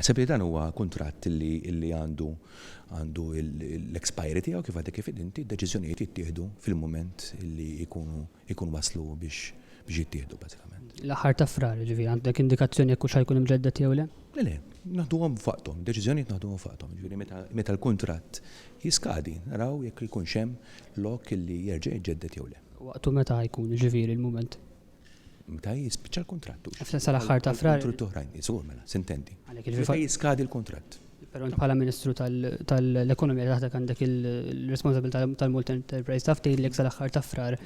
Naħseb li dan huwa kuntratt li għandu l-expiry tiegħu kif għadek kif inti d-deċiżjonijiet jittieħdu fil-mument li jkunu waslu biex jittieħdu bażikament. L-aħħar ta' frar, ġifieri għandek indikazzjoni jekk hux ħajkun imġeddet jew le? Le, naħduhom faqthom, deċiżjonijiet naħduhom faqthom, ġifieri meta l-kuntratt jiskadi, naraw jekk ikunx hemm lok li jerġa' jiġġedded jew le. Waqtu meta ħajkun ġifieri l-mument? Meta jispiċċa l-kuntratt. Sal-aħħar ta' frar. Kuntratt oħrajn, żgur mela, sintendi. Għalhekk Meta jiskadi l-kuntratt. Però bħala Ministru tal-Ekonomija taħtek għandek il-responsabilità tal-Multi Enterprise taf tgħidlek sal-aħħar ta' frar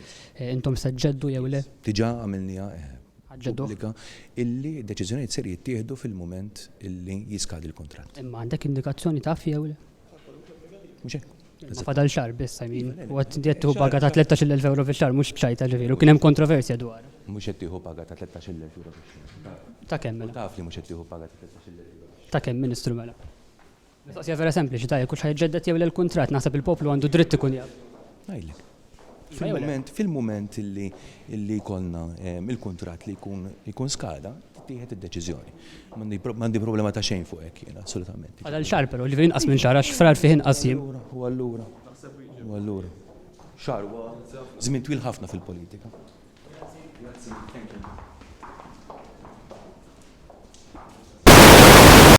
intom se ġġeddu jew le? Diġà għamilniha Ġeddu? pubblika illi deċiżjonijiet ser jittieħdu fil-mument illi jiskadi l-kuntratt. Imma għandek indikazzjoni taf jew le? Mhux hekk. Ma fadal xahar biss, I mean, u għat tieħu paga ta' 13,000 euro fix-xahar mhux b'xajta ġifieri, u kien hemm kontroversja dwar. Mhux qed tieħu paga ta' 13,000 euro fix-xahar. Ta' kemm mela? Taf li mhux qed tieħu paga ta' 13,000 euro. Ta' kemm Ministru mela? Mistoqsija vera sempliċi ta' jekk hux ħajġġedded jew le l-kuntratt naħseb il-poplu għandu dritt ikun jaf. Ngħidlek. Fil-mument illi jkollna il-kuntratt li jkun skada, tieħed id-deċiżjoni. M'għandi problema ta' xejn fuq hekk jiena, assolutament. Għadal xahar però li inqas minn xahar għax frar fih inqas jiem. U allura. Xahar huwa żmien twil ħafna fil-politika.